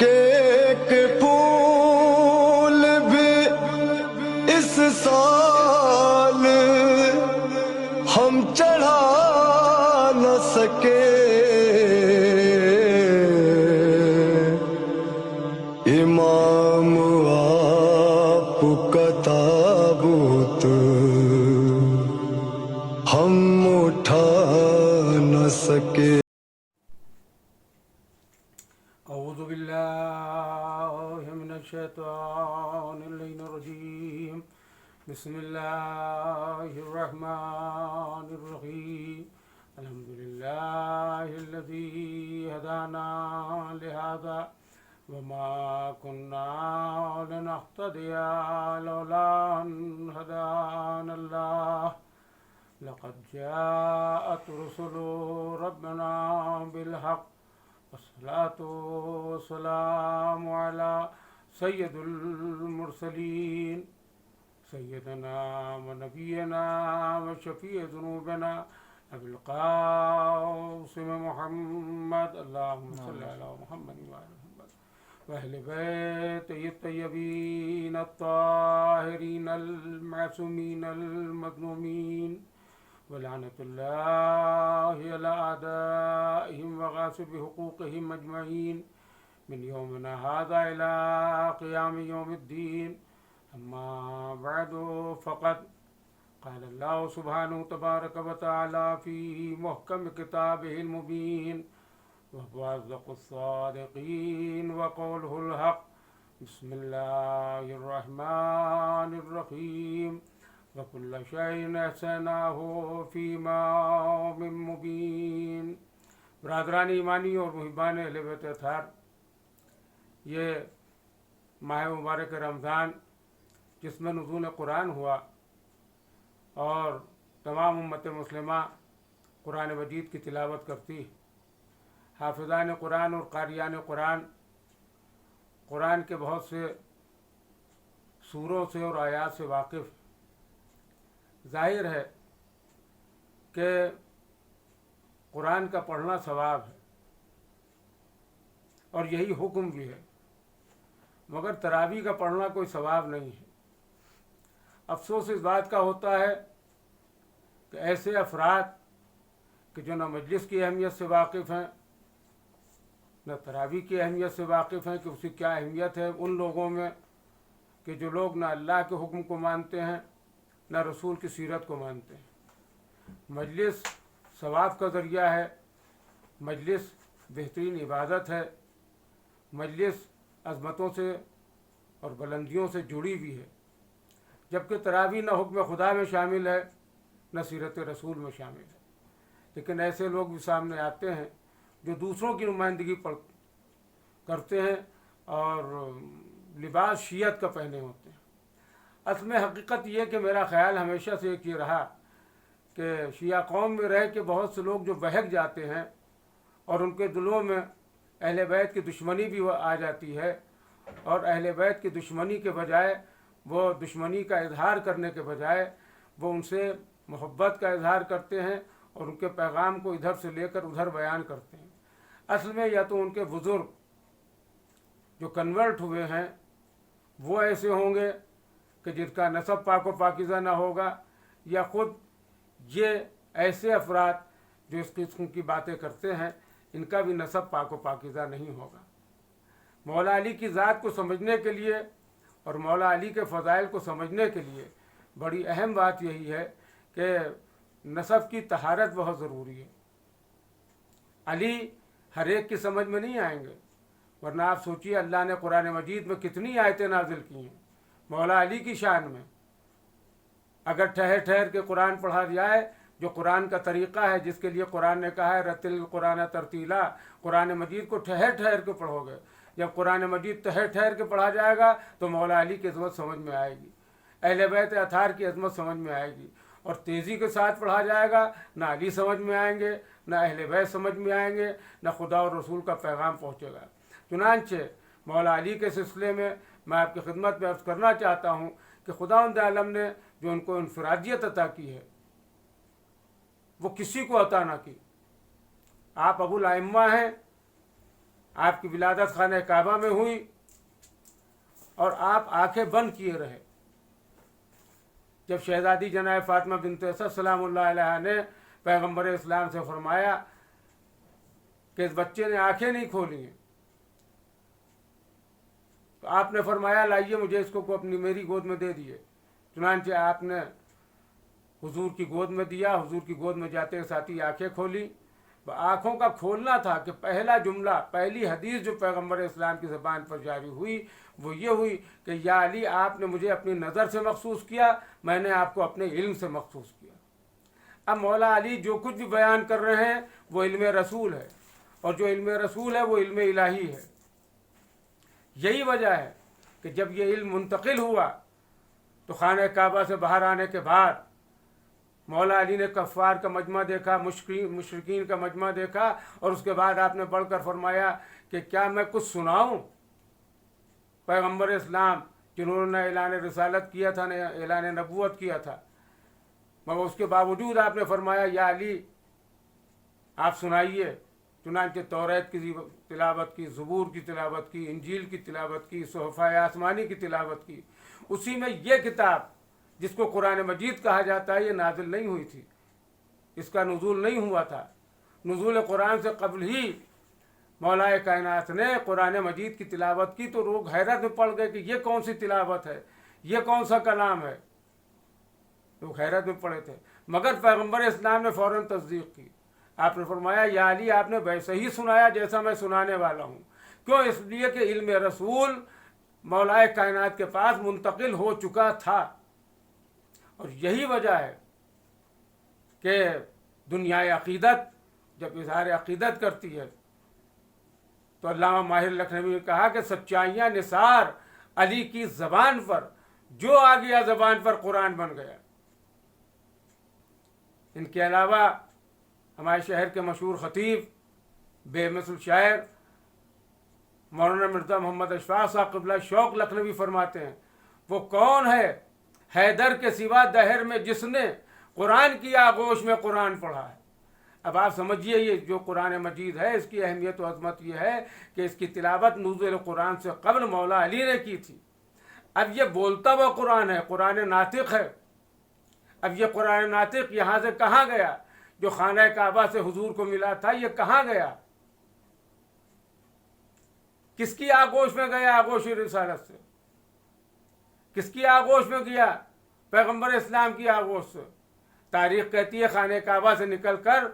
کہ ایک پھول بھی اس سال ہم چڑھا نہ سکے امام آپ کا تابوت ہم اٹھا نہ سکے. اعوذ باللہ من الشیطان اللعین الرجیم. بسم اللہ الرحمن الرحیم. الحمدللہ الذی ہدانا لہذا وما كنا لنهتدي لولا ان هدانا الله. لقد جاءت رسل ربنا بالحق والصلاة والسلام على سید المرسلین سیدنا ونبینا وشفیع ذنوبنا ابی القاسم محمد. اللہم صلی علی محمد وعلی محمد واہل بیت الطیبین الطاہرین المعصومین المظلومین ولعنت اللہ علی اعدائہم وغاصب حقوقہم اجمعین من یومنا ھذا الی قیام یوم الدین. اما بعد فقد قال اللہ سبحانہ تبارک وتعالی فی محکم کتابہ المبین وهو أصدق الصادقین وقولہ الحق. بسم اللہ الرحمن الرحیم. وَكُلَّ شَيْءٍ أَحْصَيْنَاهُ فِي إِمَامٍ مُبِينٍ. برادران ایمانی اور محبان اہل بیت اطہار، یہ ماہ مبارک رمضان جس میں نزول قرآن ہوا اور تمام امت مسلمہ قرآن مجید کی تلاوت کرتی، حافظان قرآن اور قاریان قرآن قرآن کے بہت سے سوروں سے اور آیات سے واقف. ظاہر ہے کہ قرآن کا پڑھنا ثواب ہے اور یہی حکم بھی ہے، مگر تراویح کا پڑھنا کوئی ثواب نہیں ہے. افسوس اس بات کا ہوتا ہے کہ ایسے افراد کہ جو نہ مجلس کی اہمیت سے واقف ہیں نہ تراویح کی اہمیت سے واقف ہیں کہ اس کی کیا اہمیت ہے، ان لوگوں میں کہ جو لوگ نہ اللہ کے حکم کو مانتے ہیں نہ رسول کی سیرت کو مانتے ہیں. مجلس ثواب کا ذریعہ ہے، مجلس بہترین عبادت ہے، مجلس عظمتوں سے اور بلندیوں سے جڑی ہوئی ہے، جبکہ تراویح نہ حکم خدا میں شامل ہے نہ سیرت رسول میں شامل ہے. لیکن ایسے لوگ بھی سامنے آتے ہیں جو دوسروں کی نمائندگی کرتے ہیں اور لباس شیعت کا پہنے ہوتے ہیں. اصل میں حقیقت یہ کہ میرا خیال ہمیشہ سے ایک یہ رہا کہ شیعہ قوم میں رہ کے بہت سے لوگ جو بہک جاتے ہیں اور ان کے دلوں میں اہل بیت کی دشمنی بھی آ جاتی ہے، اور اہل بیت کی دشمنی کے بجائے وہ دشمنی کا اظہار کرنے کے بجائے وہ ان سے محبت کا اظہار کرتے ہیں اور ان کے پیغام کو ادھر سے لے کر ادھر بیان کرتے ہیں. اصل میں یا تو ان کے بزرگ جو کنورٹ ہوئے ہیں وہ ایسے ہوں گے کہ جن کا نسب پاک و پاکیزہ نہ ہوگا، یا خود یہ ایسے افراد جو اس قسم کی باتیں کرتے ہیں ان کا بھی نسب پاک و پاکیزہ نہیں ہوگا. مولا علی کی ذات کو سمجھنے کے لیے اور مولا علی کے فضائل کو سمجھنے کے لیے بڑی اہم بات یہی ہے کہ نسب کی طہارت بہت ضروری ہے. علی ہر ایک کی سمجھ میں نہیں آئیں گے، ورنہ آپ سوچئے اللہ نے قرآن مجید میں کتنی آیتیں نازل کی ہیں مولا علی کی شان میں. اگر ٹھہر ٹھہر کے قرآن پڑھا جائے، جو قرآن کا طریقہ ہے جس کے لیے قرآن نے کہا ہے رتل القرآن ترتیلا، قرآن مجید کو ٹھہر ٹھہر کے پڑھو گے. جب قرآن مجید ٹھہر ٹھہر کے پڑھا جائے گا تو مولا علی کی عظمت سمجھ میں آئے گی، اہل بیت اطہار کی عظمت سمجھ میں آئے گی. اور تیزی کے ساتھ پڑھا جائے گا نہ علی سمجھ میں آئیں گے، نہ اہل بیت سمجھ میں آئیں گے، نہ خدا اور رسول کا پیغام پہنچے گا. چنانچہ مولا علی کے سلسلے میں میں آپ کی خدمت میں عرض کرنا چاہتا ہوں کہ خداوند عالم نے جو ان کو انفرادیت عطا کی ہے وہ کسی کو عطا نہ کی. آپ ابو الائمہ ہیں، آپ کی ولادت خانہ کعبہ میں ہوئی اور آپ آنکھیں بند کیے رہے. جب شہزادی جناب فاطمہ بنت اسد سلام اللہ علیہ نے پیغمبر اسلام سے فرمایا کہ اس بچے نے آنکھیں نہیں کھولی ہیں، تو آپ نے فرمایا لائیے مجھے اس کو اپنی میری گود میں دے دیے. چنانچہ آپ نے حضور کی گود میں دیا. حضور کی گود میں جاتے ساتھی آنکھیں کھولی. آنکھوں کا کھولنا تھا کہ پہلا جملہ، پہلی حدیث جو پیغمبر اسلام کی زبان پر جاری ہوئی وہ یہ ہوئی کہ یا علی آپ نے مجھے اپنی نظر سے مخصوص کیا، میں نے آپ کو اپنے علم سے مخصوص کیا. اب مولا علی جو کچھ بھی بیان کر رہے ہیں وہ علم رسول ہے، اور جو علم رسول ہے وہ علم الہی ہے. یہی وجہ ہے کہ جب یہ علم منتقل ہوا تو خانہ کعبہ سے باہر آنے کے بعد مولا علی نے کفار کا مجمع دیکھا، مشرکین کا مجمع دیکھا، اور اس کے بعد آپ نے بڑھ کر فرمایا کہ کیا میں کچھ سناؤں؟ پیغمبر اسلام جنہوں نے اعلان رسالت کیا تھا، اعلان نبوت کیا تھا، مگر اس کے باوجود آپ نے فرمایا یا علی آپ سنائیے. چنانچہ توریت کی تلاوت کی، زبور کی تلاوت کی، انجیل کی تلاوت کی، صحف آسمانی کی تلاوت کی. اسی میں یہ کتاب جس کو قرآن مجید کہا جاتا ہے یہ نازل نہیں ہوئی تھی، اس کا نزول نہیں ہوا تھا. نزول قرآن سے قبل ہی مولا کائنات نے قرآن مجید کی تلاوت کی تو لوگ حیرت میں پڑ گئے کہ یہ کون سی تلاوت ہے، یہ کون سا کلام ہے. لوگ حیرت میں پڑے تھے، مگر پیغمبر اسلام نے فوراً تصدیق کی. آپ نے فرمایا یا علی آپ نے ویسے ہی سنایا جیسا میں سنانے والا ہوں. کیوں؟ اس لیے کہ علم رسول مولا کائنات کے پاس منتقل ہو چکا تھا. اور یہی وجہ ہے کہ دنیا عقیدت جب اظہار عقیدت کرتی ہے تو علامہ ماہر لکھنوی نے کہا کہ سچائیاں نثار علی کی زبان پر، جو آ گیا زبان پر قرآن بن گیا. ان کے علاوہ ہمارے شہر کے مشہور خطیب بے مثل شاعر مولانا مرزا محمد اشفاق صاحب قبلہ شوق لکھنوی فرماتے ہیں وہ کون ہے حیدر کے سوا دہر میں جس نے قرآن کی آغوش میں قرآن پڑھا ہے. اب آپ سمجھیے یہ جو قرآن مجید ہے اس کی اہمیت و عظمت یہ ہے کہ اس کی تلاوت نزول قرآن سے قبل مولا علی نے کی تھی. اب یہ بولتا ہوا قرآن ہے، قرآن ناطق ہے. اب یہ قرآن ناطق یہاں سے کہاں گیا؟ جو خانہ کعبہ سے حضور کو ملا تھا یہ کہاں گیا؟ کس کی آغوش میں گیا؟ آغوش رسالت سے. کس کی آغوش میں گیا؟ پیغمبر اسلام کی آغوش سے. تاریخ کہتی ہے خانہ کعبہ سے نکل کر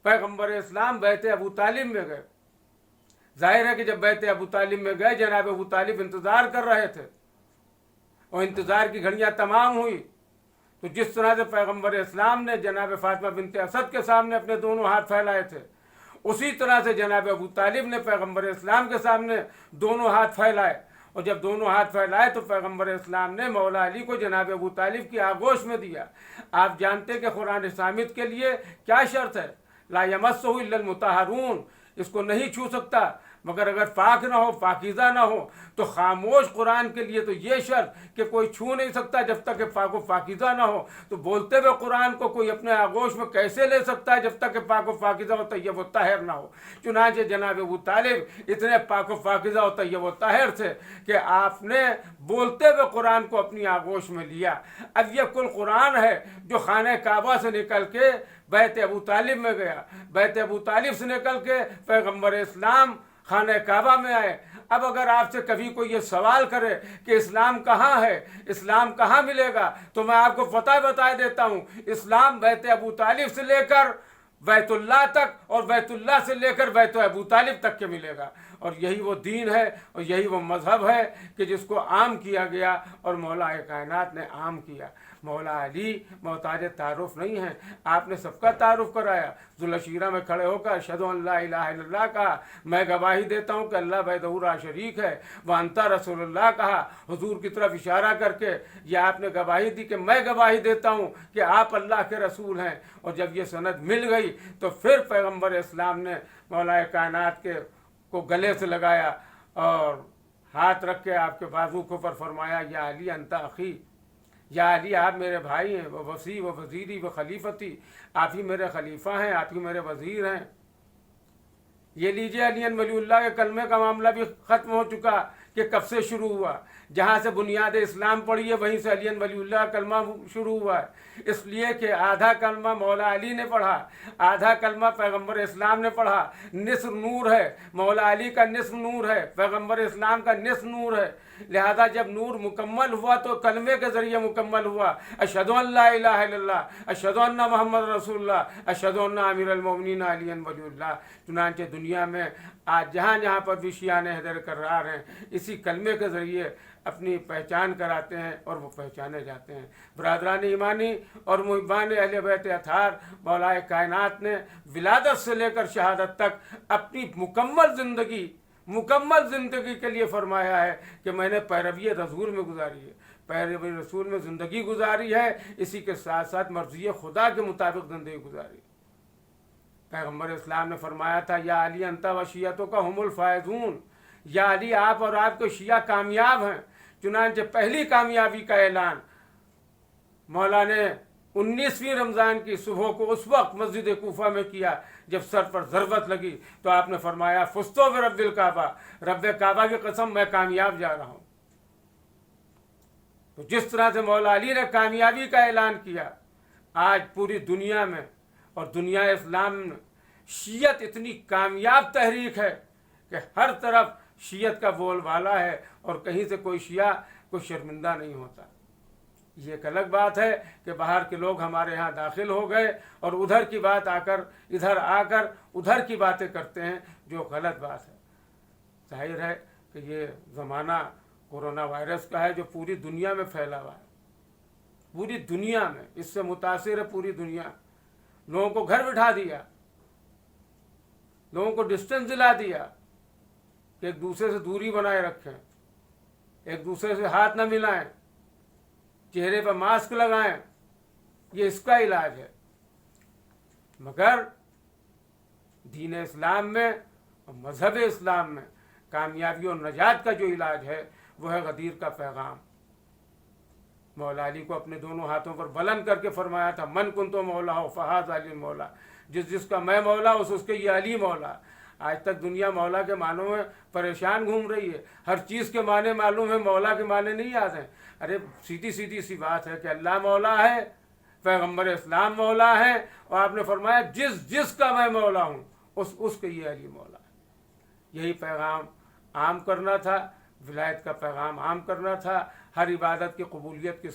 پیغمبر اسلام بیت ابو طالب میں گئے. ظاہر ہے کہ جب بیت ابو طالب میں گئے جناب ابو طالب انتظار کر رہے تھے اور انتظار کی گھڑیاں تمام ہوئی تو جس طرح سے پیغمبر اسلام نے جناب فاطمہ بنت اسد کے سامنے اپنے دونوں ہاتھ پھیلائے تھے اسی طرح سے جناب ابو طالب نے پیغمبر اسلام کے سامنے دونوں ہاتھ پھیلائے. اور جب دونوں ہاتھ پھیلائے تو پیغمبر اسلام نے مولا علی کو جناب ابو طالب کی آغوش میں دیا. آپ جانتے کہ قرآن صامت کے لیے کیا شرط ہے؟ لا یمسہ الا المطہرون، اس کو نہیں چھو سکتا مگر اگر پاک نہ ہو، پاکیزہ نہ ہو. تو خاموش قرآن کے لیے تو یہ شرط کہ کوئی چھو نہیں سکتا جب تک کہ پاک و پاکیزہ نہ ہو. تو بولتے ہوئے قرآن کو کوئی اپنے آغوش میں کیسے لے سکتا ہے جب تک کہ پاک و پاکیزہ و طیب و طاہر نہ ہو؟ چنانچہ جناب ابو طالب اتنے پاک و پاکیزہ و طیب و طاہر تھے کہ آپ نے بولتے ہوئے قرآن کو اپنی آغوش میں لیا. اب یہ کل قرآن ہے جو خانہ کعبہ سے نکل کے بیت ابو طالب میں گیا، بیت ابو طالب سے نکل کے پیغمبر اسلام خانہ کعبہ میں آئے. اب اگر آپ سے کبھی کوئی یہ سوال کرے کہ اسلام کہاں ہے، اسلام کہاں ملے گا، تو میں آپ کو پتہ بتا دیتا ہوں اسلام بیت ابو طالب سے لے کر بیت اللہ تک اور بیت اللہ سے لے کر بیت ابو طالب تک کے ملے گا. اور یہی وہ دین ہے اور یہی وہ مذہب ہے کہ جس کو عام کیا گیا اور مولا کائنات نے عام کیا. مولا علی محتاج تعارف نہیں ہیں، آپ نے سب کا تعارف کرایا. ذوالشیرہ میں کھڑے ہو کر اشہد ان لا الہ الا اللہ کہا، میں گواہی دیتا ہوں کہ اللہ وحدہ لا شریک ہے. وانت رسول اللہ کہا، حضور کی طرف اشارہ کر کے یہ آپ نے گواہی دی کہ میں گواہی دیتا ہوں کہ آپ اللہ کے رسول ہیں. اور جب یہ سند مل گئی تو پھر پیغمبر اسلام نے مولا کائنات کو گلے سے لگایا اور ہاتھ رکھ کے آپ کے بازو کے اوپر فرمایا یا علی انت اخی، یا علی آپ میرے بھائی ہیں، وہ وصی و وزیری و خلیفتی، آپ ہی میرے خلیفہ ہیں، آپ ہی میرے وزیر ہیں۔ یہ لیجیے علی ولی اللہ کے کلمے کا معاملہ بھی ختم ہو چکا کہ کب سے شروع ہوا، جہاں سے بنیاد اسلام پڑھی ہے وہیں سے علی ولی اللہ کا کلمہ شروع ہوا ہے، اس لیے کہ آدھا کلمہ مولا علی نے پڑھا، آدھا کلمہ پیغمبر اسلام نے پڑھا، نصف نور ہے، مولا علی کا نصف نور ہے، پیغمبر اسلام کا نصف نور ہے، لہذا جب نور مکمل ہوا تو کلمے کے ذریعے مکمل ہوا، اشہد ان لا الہ الا اللہ، اشہد ان محمد رسول اللہ، اشہد ان امیر المومنین علی ولی اللہ۔ چنانچہ دنیا میں آج جہاں جہاں پر بھی شیعان حیدر کرار ہیں، اسی کلمے کے ذریعے اپنی پہچان کراتے ہیں اور وہ پہچانے جاتے ہیں۔ برادران ایمانی اور محبان اہل بیت اطہار، مولا کائنات نے ولادت سے لے کر شہادت تک اپنی مکمل زندگی کے لیے فرمایا ہے کہ میں نے پیروی رسول میں گزاری ہے، پیروی رسول میں زندگی گزاری ہے، اسی کے ساتھ ساتھ مرضی خدا کے مطابق زندگی گزاری۔ پیغمبر اسلام نے فرمایا تھا یا علی انت و شیعتوں کا ہم الفائزون، یا علی آپ اور آپ کے شیعہ کامیاب ہیں۔ چنانچہ پہلی کامیابی کا اعلان مولا نے 19ویں رمضان کی صبح کو اس وقت مسجد کوفہ میں کیا جب سر پر ضربت لگی تو آپ نے فرمایا فزتو برب الکعبہ، رب کعبہ کی قسم میں کامیاب جا رہا ہوں۔ تو جس طرح سے مولا علی نے کامیابی کا اعلان کیا، آج پوری دنیا میں اور دنیا اسلام میں شیعت اتنی کامیاب تحریک ہے کہ ہر طرف شیعت کا بول بالا ہے اور کہیں سے کوئی شیعہ کوئی شرمندہ نہیں ہوتا۔ یہ ایک الگ بات ہے کہ باہر کے لوگ ہمارے ہاں داخل ہو گئے اور ادھر کی بات ادھر آ کر ادھر کی باتیں کرتے ہیں، جو غلط بات ہے۔ ظاہر ہے کہ یہ زمانہ کورونا وائرس کا ہے جو پوری دنیا میں پھیلا ہوا ہے، پوری دنیا میں اس سے متاثر ہے پوری دنیا۔ لوگوں کو گھر بٹھا دیا، لوگوں کو ڈسٹینس دلا دیا کہ ایک دوسرے سے دوری بنائے رکھیں، ایک دوسرے سے ہاتھ نہ ملائیں، چہرے پر ماسک لگائیں، یہ اس کا علاج ہے۔ مگر دین اسلام میں اور مذہب اسلام میں کامیابی اور نجات کا جو علاج ہے وہ ہے غدیر کا پیغام۔ مولا علی کو اپنے دونوں ہاتھوں پر بلند کر کے فرمایا تھا من کن تو مولا ہو فہذا علی مولا، جس کا میں مولا اس کے یہ علی مولا۔ آج تک دنیا مولا کے معنوں میں پریشان گھوم رہی ہے، ہر چیز کے معنی معلوم ہے، مولا کے معنی نہیں یاد ہیں۔ ارے سیدھی سی بات ہے کہ اللہ مولا ہے، پیغمبر اسلام مولا ہے، اور آپ نے فرمایا جس کا میں مولا ہوں اس کے یہ علی مولا ہے۔ یہی پیغام عام کرنا تھا، ولایت کا پیغام عام کرنا تھا۔ ہر عبادت کی قبولیت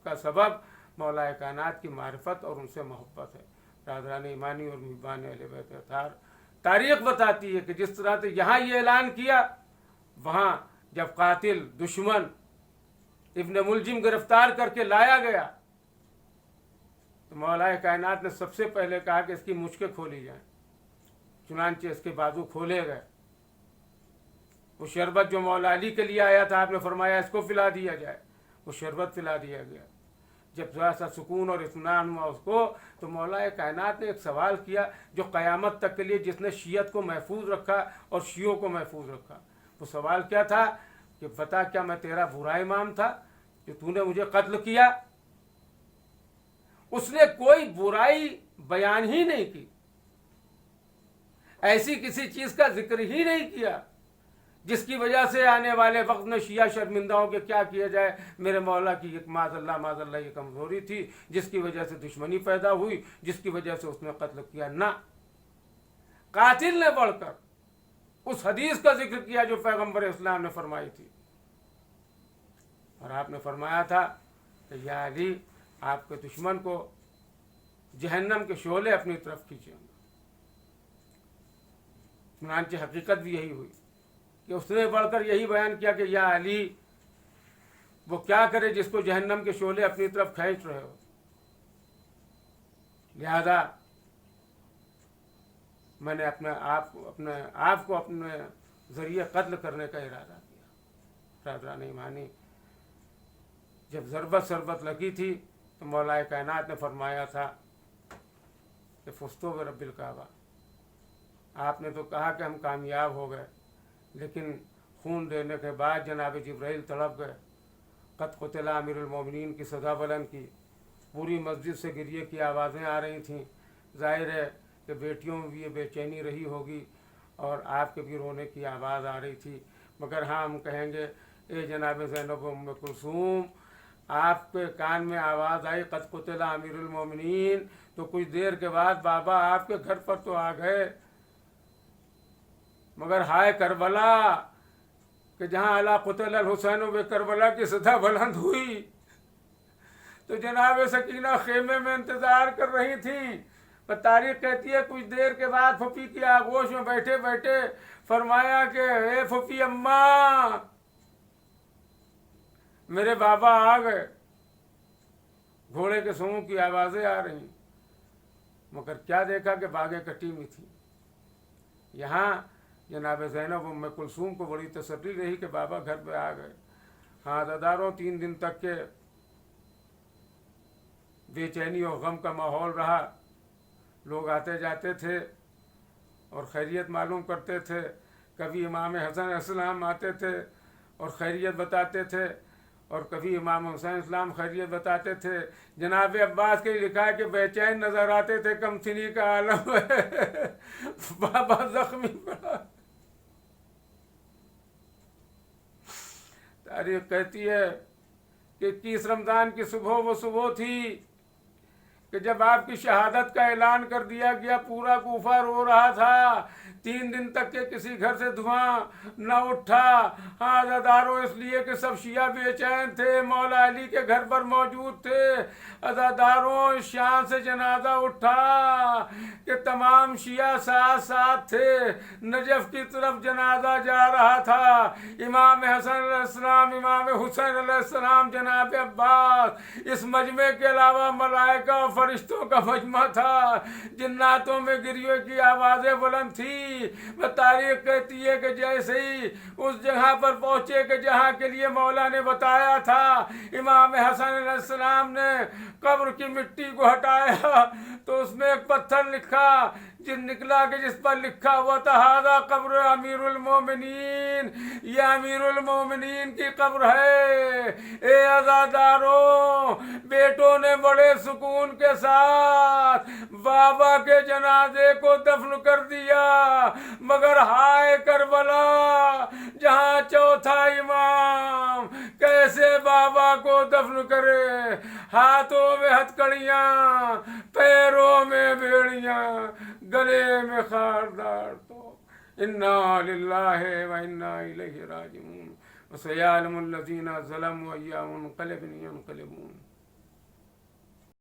کا سبب مولا کائنات کی معرفت اور ان سے محبت ہے۔ برادران ایمانی اور محبان اہل بیت اطہار، تاریخ بتاتی ہے کہ جس طرح سے یہاں یہ اعلان کیا، وہاں جب قاتل دشمن ابن ملجم گرفتار کر کے لایا گیا تو مولا کائنات نے سب سے پہلے کہا کہ اس کی مچکیں کھولی جائیں۔ چنانچہ اس کے بازو کھولے گئے۔ وہ شربت جو مولا علی کے لیے آیا تھا آپ نے فرمایا اس کو پلا دیا جائے، وہ شربت پلا دیا گیا۔ جب ذرا سا سکون اور اطمینان ہوا اس کو تو مولا کائنات نے ایک سوال کیا جو قیامت تک کے لیے جس نے شیعت کو محفوظ رکھا اور شیعوں کو محفوظ رکھا، وہ سوال کیا تھا کہ بتا کیا میں تیرا برا امام تھا کہ تو نے مجھے قتل کیا؟ اس نے کوئی برائی بیان ہی نہیں کی، ایسی کسی چیز کا ذکر ہی نہیں کیا جس کی وجہ سے آنے والے وقت میں شیعہ شرمندہ ہو کہ کیا کیا جائے، میرے مولا کی ایک معاذ اللہ یہ کمزوری تھی جس کی وجہ سے دشمنی پیدا ہوئی، جس کی وجہ سے اس نے قتل کیا۔ نہ، قاتل نے بڑھ کر اس حدیث کا ذکر کیا جو پیغمبر اسلام نے فرمائی تھی، اور آپ نے فرمایا تھا کہ یا علی آپ کے دشمن کو جہنم کے شعلے اپنی طرف کھینچیں گے۔ چنانچہ حقیقت بھی یہی ہوئی کہ اس نے بڑھ کر یہی بیان کیا کہ یا علی وہ کیا کرے جس کو جہنم کے شعلے اپنی طرف کھینچ رہے ہو، لہذا میں نے اپنے آپ کو اپنے ذریعے قتل کرنے کا ارادہ کیا۔ برادران ایمانی، جب ضربت لگی تھی تو مولا کائنات نے فرمایا تھا کہ فزتو برب الکعبہ، آپ نے تو کہا کہ ہم کامیاب ہو گئے، لیکن خون دینے کے بعد جناب جبرائیل تڑپ گئے، قد قتل امیر المومنین کی صدا بلند کی، پوری مسجد سے گریے کی آوازیں آ رہی تھیں۔ ظاہر ہے کہ بیٹیوں میں بھی یہ بے چینی رہی ہوگی اور آپ کے بھی رونے کی آواز آ رہی تھی، مگر ہاں ہم کہیں گے اے جناب زینب ام کلثوم، آپ کے کان میں آواز آئی قد قتل امیر المومنین تو کچھ دیر کے بعد بابا آپ کے گھر پر تو آ گئے، مگر ہائے کربلا کہ جہاں الا قتل الحسین و کربلا کی صدا بلند ہوئی تو جناب سکینہ خیمے میں انتظار کر رہی تھیں۔ پر تاریخ کہتی ہے کچھ دیر کے بعد پھپھی کی آغوش میں بیٹھے بیٹھے فرمایا کہ اے پھپھی اماں میرے بابا آ گئے، گھوڑے کے سونگ کی آوازیں آ رہی، مگر کیا دیکھا کہ باغیں کٹی ہوئی تھی۔ یہاں جناب زینب ام کلثوم کو بڑی تسلی رہی کہ بابا گھر پہ آ گئے۔ ہاں عزاداروں 3 دن تک کے بے چینی اور غم کا ماحول رہا، لوگ آتے جاتے تھے اور خیریت معلوم کرتے تھے، کبھی امام حسن علیہ السلام آتے تھے اور خیریت بتاتے تھے اور کبھی امام حسین اسلام خیریت بتاتے تھے۔ جناب عباس کے لکھا ہے کہ بے چین نظر آتے تھے، کم سنی کا عالم ہے بابا زخمی پڑا۔ تاریخ کہتی ہے کہ 21 رمضان کی صبح وہ صبح تھی کہ جب آپ کی شہادت کا اعلان کر دیا گیا، پورا کوفہ رو رہا تھا، 3 دن تک کے کسی گھر سے دھواں نہ اٹھا۔ ہاں عزاداروں اس لیے کہ سب شیعہ بے چین تھے، مولا علی کے گھر پر موجود تھے۔ عزاداروں شام سے جنازہ اٹھا کہ تمام شیعہ ساتھ ساتھ تھے، نجف کی طرف جنازہ جا رہا تھا۔ امام حسن علیہ السلام، امام حسین علیہ السلام، جناب عباس، اس مجمع کے علاوہ ملائکہ اور فرشتوں کا مجمع تھا، جناتوں میں گریوں کی آوازیں بلند تھی۔ تاریخ کہتی ہے کہ جیسے ہی اس جگہ پر پہنچے کہ جہاں کے لیے مولا نے بتایا تھا، امام حسن علیہ السلام نے قبر کی مٹی کو ہٹایا تو اس میں ایک پتھر نکلا کہ جس پر لکھا ہوا تھا ھذا قبر امیر المومنین، یہ امیر المومنین کی قبر ہے۔ اے عزاداروں، بیٹوں نے بڑے سکون کے ساتھ بابا کے جنازے کو دفن کر دیا، مگر ہائے کربلا جہاں چوتھا امام کیسے بابا کو دفن کرے، ہاتھوں میں ہتھکڑیاں، پیروں میں بیڑیاں، گلے میں خاردار تو انا للہ و انا الیہ راجعون وسیعلم الذین ظلموا ایہم منقلب ینقلبون۔